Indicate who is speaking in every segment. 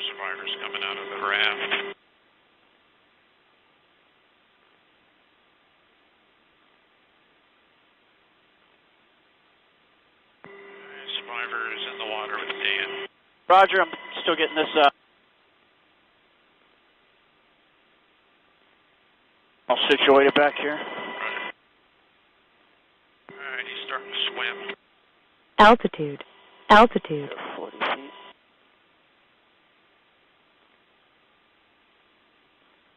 Speaker 1: survivors coming out of the raft. Survivors in the water with Dan.
Speaker 2: Roger, I'm still getting this all situated back here.
Speaker 1: Roger. Alright, he's starting to swim.
Speaker 3: Altitude. Altitude.
Speaker 2: 40 feet.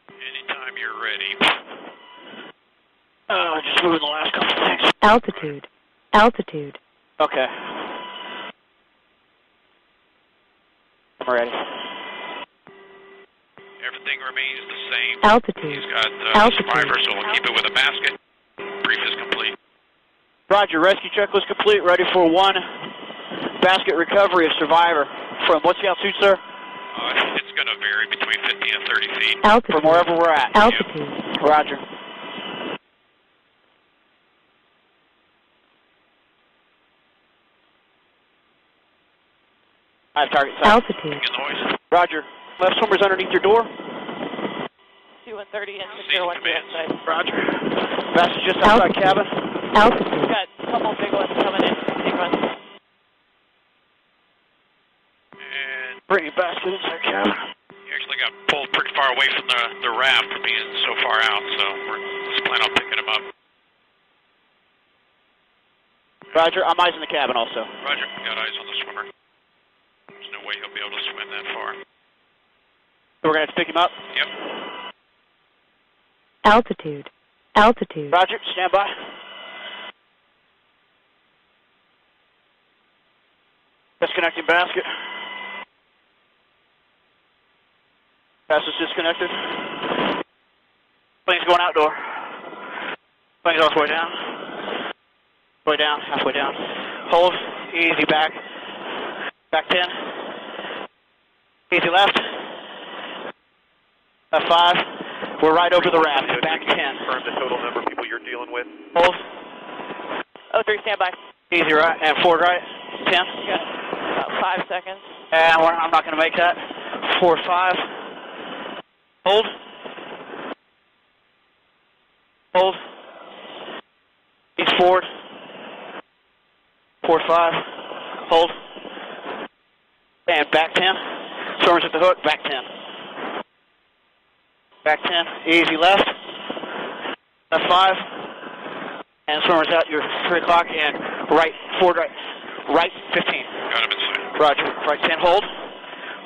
Speaker 1: Anytime you're ready.
Speaker 2: Just moving the last couple things.
Speaker 3: Altitude. Altitude.
Speaker 2: Okay. I'm ready.
Speaker 1: Everything remains the same.
Speaker 3: Altitude.
Speaker 1: He's got
Speaker 3: Altitude.
Speaker 1: survivor, so we'll keep it with a basket. Brief is complete.
Speaker 2: Roger, rescue checklist complete. Ready for one basket recovery of survivor. From what's the altitude, sir?
Speaker 1: It's going to vary between 50 and 30 feet.
Speaker 3: Altitude.
Speaker 2: From wherever we're at.
Speaker 3: Altitude.
Speaker 2: Roger. I have target sight.
Speaker 3: Altitude.
Speaker 1: Making noise.
Speaker 2: Roger. Left swimmer's underneath your door.
Speaker 4: C-130 and
Speaker 1: Cease
Speaker 4: 601
Speaker 1: command.
Speaker 4: inside.
Speaker 2: Roger. Basket just outside cabin.
Speaker 3: Altitude.
Speaker 4: We've got a couple big ones coming in sequence.
Speaker 1: And
Speaker 2: Bring your basket inside cabin.
Speaker 1: he actually got pulled pretty far away from the raft for being so far out, so we're just planning on picking him up.
Speaker 2: Roger. I'm eyes in the cabin also.
Speaker 1: Roger, got eyes on the swimmer. There's no way he'll be able to swim that far.
Speaker 2: So we're going to have to pick him up.
Speaker 1: Yep.
Speaker 3: Altitude. Altitude.
Speaker 2: Roger. Stand by. Disconnecting basket. Pass is disconnected. Plane's going outdoor. Plane's all the way down. Way down, halfway down. Hold. Easy back. Back 10. Easy left. Left 5. We're right over the raft. Back 10.
Speaker 5: Confirm the total number of people you're dealing with.
Speaker 2: Hold.
Speaker 4: 03, standby.
Speaker 2: Easy right. And forward right. 10.
Speaker 4: You got about 5 seconds.
Speaker 2: And I'm not going to make that. 4, 5. Hold. Hold. Ease forward. 4, 5. Hold. And back 10. Swimmers at the hook. Back 10. Back 10. Easy left. Left 5. And swimmers out your 3 o'clock and right, forward right. Right 15.
Speaker 1: Got him inside.
Speaker 2: Roger. Right 10. Hold.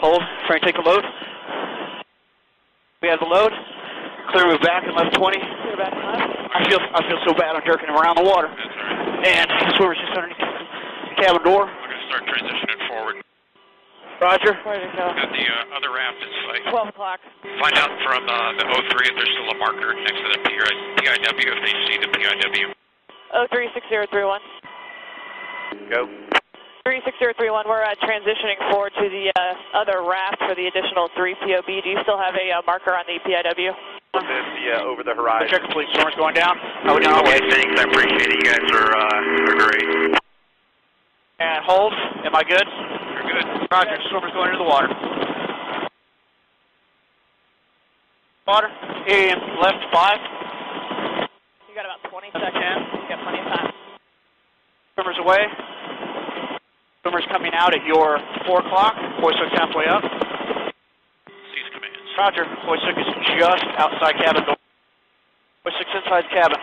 Speaker 2: Hold. Frank, take the load. We have the load. Clear move back and left 20.
Speaker 4: Clear back and left.
Speaker 2: I feel so bad. I'm jerking him around the water.
Speaker 1: That's all right.
Speaker 2: And the swimmer's just underneath the cabin door.
Speaker 1: I'm going to start transitioning forward.
Speaker 2: Roger.
Speaker 4: Where to go?
Speaker 1: Got the other raft in sight.
Speaker 4: 12 o'clock.
Speaker 1: Find out from the 03 if there's still a marker next to the PIW if they see the PIW.
Speaker 4: 036031.
Speaker 5: Go.
Speaker 4: 36031, we're transitioning forward to the other raft for the additional 3 POB. Do you still have a marker on the PIW?
Speaker 5: Yeah, over the horizon.
Speaker 2: Check complete. Swimmer's going down. How we doing?
Speaker 1: Okay, thanks. I appreciate it. You guys are great.
Speaker 2: And hold. Am I good?
Speaker 1: You're good.
Speaker 2: Roger. Swimmer's going into the water. Water. And left 5.
Speaker 4: You got about 20 seconds. You got plenty of time.
Speaker 2: Swimmer's away. Swimmer's coming out at your 4 o'clock. Hoist hook's halfway up.
Speaker 1: Cease commands.
Speaker 2: Roger. Hoist hook is just outside cabin door. Hoist hook's inside cabin.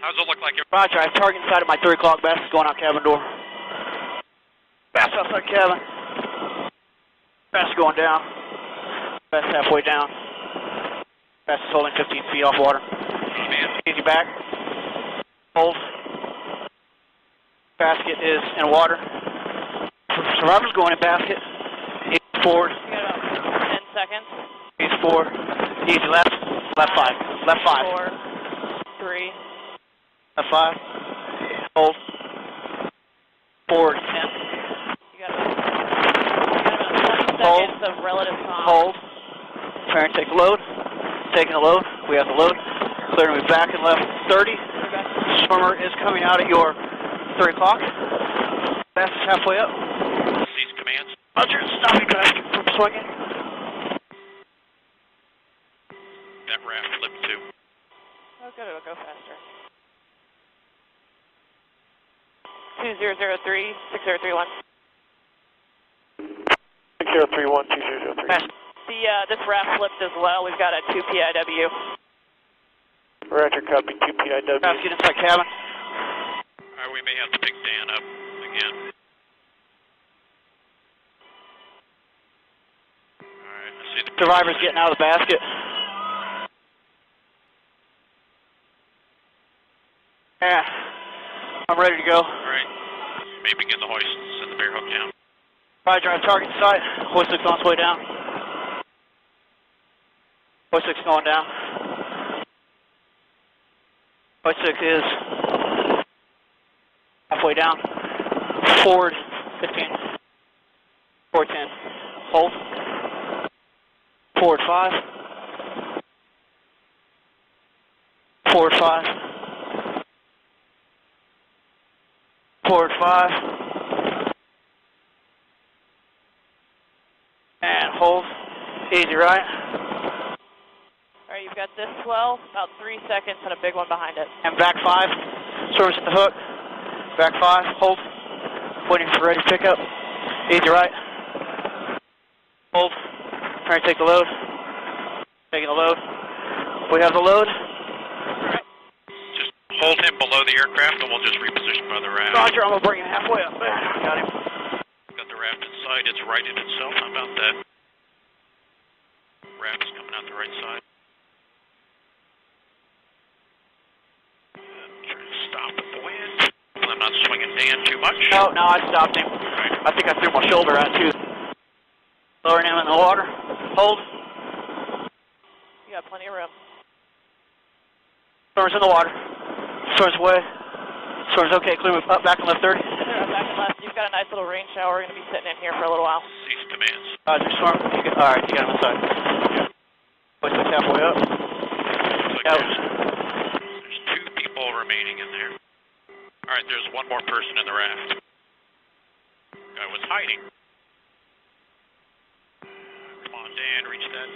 Speaker 1: How's it look like?
Speaker 2: Roger. I have target inside of my 3 o'clock. Bass is going out cabin door. Bass outside cabin. Bass going down. Bass halfway down. Bass is holding 15 feet off water. Easy back. Hold. Basket is in water. Survivor's going in basket. Easy forward.
Speaker 4: You got about 10 seconds.
Speaker 2: Easy forward. Easy left. Left 5. Left 5.
Speaker 4: 4, 3.
Speaker 2: Left 5. Hold. Forward 10.
Speaker 4: You got about 20
Speaker 2: Hold.
Speaker 4: seconds of relative calm.
Speaker 2: Hold. Parent, take the load. Taking the load. We have the load. Clear to move back and left 30. Swimmer is coming out at your 3 o'clock. Bass is halfway up.
Speaker 1: Cease commands.
Speaker 2: Roger, stop your basket from swinging.
Speaker 1: That raft flipped too.
Speaker 4: Oh, good, it'll go faster. 2003, 6031.
Speaker 2: 6031, 2003.
Speaker 4: This raft flipped as well. We've got a 2 PIW.
Speaker 2: Roger, copy, 2 PIW. Basket inside cabin.
Speaker 1: Alright, we may have to pick Dan up again. Alright, I see the
Speaker 2: Survivor's getting out of the basket. Yeah, I'm ready to go.
Speaker 1: Alright, you may begin the hoist. Send the bear hook down.
Speaker 2: Right, drive target sight. Hoist 6 on its way down. Hoist 6 going down. Hoist 6 is halfway down. Forward 15. Forward 10. Hold. Forward 5. Forward 5. Forward 5. And hold. Easy, right?
Speaker 4: Alright, you've got this swell, about 3 seconds, and a big one behind it.
Speaker 2: And back 5. Service at the hook. Back 5. Hold. Waiting for ready pickup. Easy, right? Hold. Trying to take the load. Taking the load. We have the load.
Speaker 1: Alright. Just hold him below the aircraft and we'll just reposition by the raft.
Speaker 2: Roger, I'm going to bring him halfway up. Got him.
Speaker 1: Got the raft inside, it's righted itself. How about that? Raft is coming out the right side. Trying to stop at the wind. I'm not swinging Dan too much.
Speaker 2: No, I stopped him.
Speaker 1: Right.
Speaker 2: I think I threw my shoulder out too. Lowering him in the water. Hold.
Speaker 4: You got plenty of room.
Speaker 2: Storm's in the water. Storm's away. Storm's okay. Clear move up, back and left 30.
Speaker 4: Clear up, back and left. You've got a nice little rain shower. We're going to be sitting in here for a little while.
Speaker 1: Cease commands.
Speaker 2: Roger, Storm. Alright, you got him inside. Hoist 6 halfway up.
Speaker 1: Looks like there's 2 people remaining in there. Alright, there's one more person in the raft. Guy was hiding. Come on, Dan, reach that.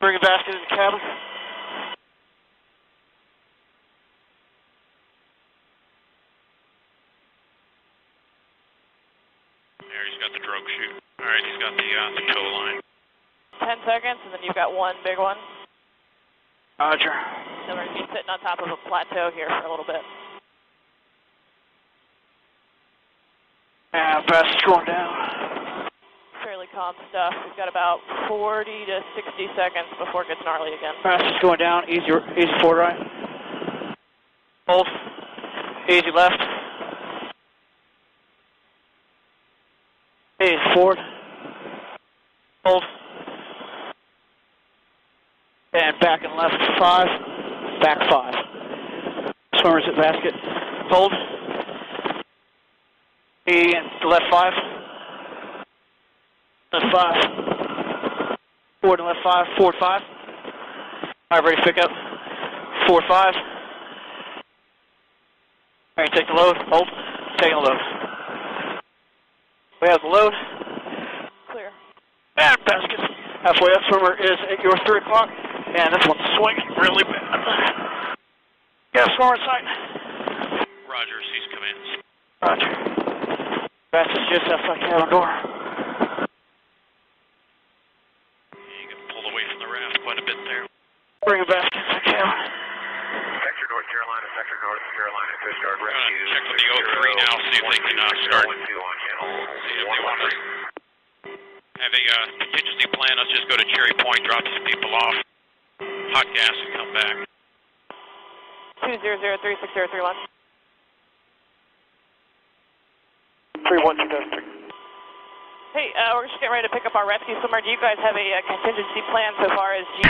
Speaker 2: Bring a basket in the cabin.
Speaker 1: There, he's got the drogue chute. Alright, he's got the tow line.
Speaker 4: 10 seconds, and then you've got one big one.
Speaker 2: Roger.
Speaker 4: So we're going to be sitting on top of a plateau here for a little bit.
Speaker 2: And basset's going down.
Speaker 4: Fairly calm stuff. We've got about 40 to 60 seconds before it gets gnarly again.
Speaker 2: Basset's going down. Easy forward right. Hold. Easy left. Easy forward. Hold. And back and left 5. Back 5. Swimmers at basket. Hold. E and left 5. Left 5. Forward and left 5. Forward 5. Alright, ready to pick up. Forward 5. Alright, take the load. Hold. Taking the load. We have the load.
Speaker 4: Clear.
Speaker 2: And basket. Halfway up. Swimmer is at your 3 o'clock. And this one's swinging really bad. Yeah, swimmer in sight.
Speaker 1: Roger, cease commands.
Speaker 2: Roger. Basset's just outside cabin door.
Speaker 1: You can pull away from the raft quite a bit there.
Speaker 2: Bring a basket inside cabin.
Speaker 5: Sector North Carolina, Sector North Carolina, Coast Guard Rescue.
Speaker 1: Check with the 03 now, see if they can start.
Speaker 5: on channel.
Speaker 1: See if they want to have a contingency plan. Let's just go to Cherry Point, drop some people off, hot gas, and come back.
Speaker 4: 2003-6031.
Speaker 2: 312-3.
Speaker 4: Hey, we're just getting ready to pick up our rescue swimmer. Do you guys have a contingency plan so far as G?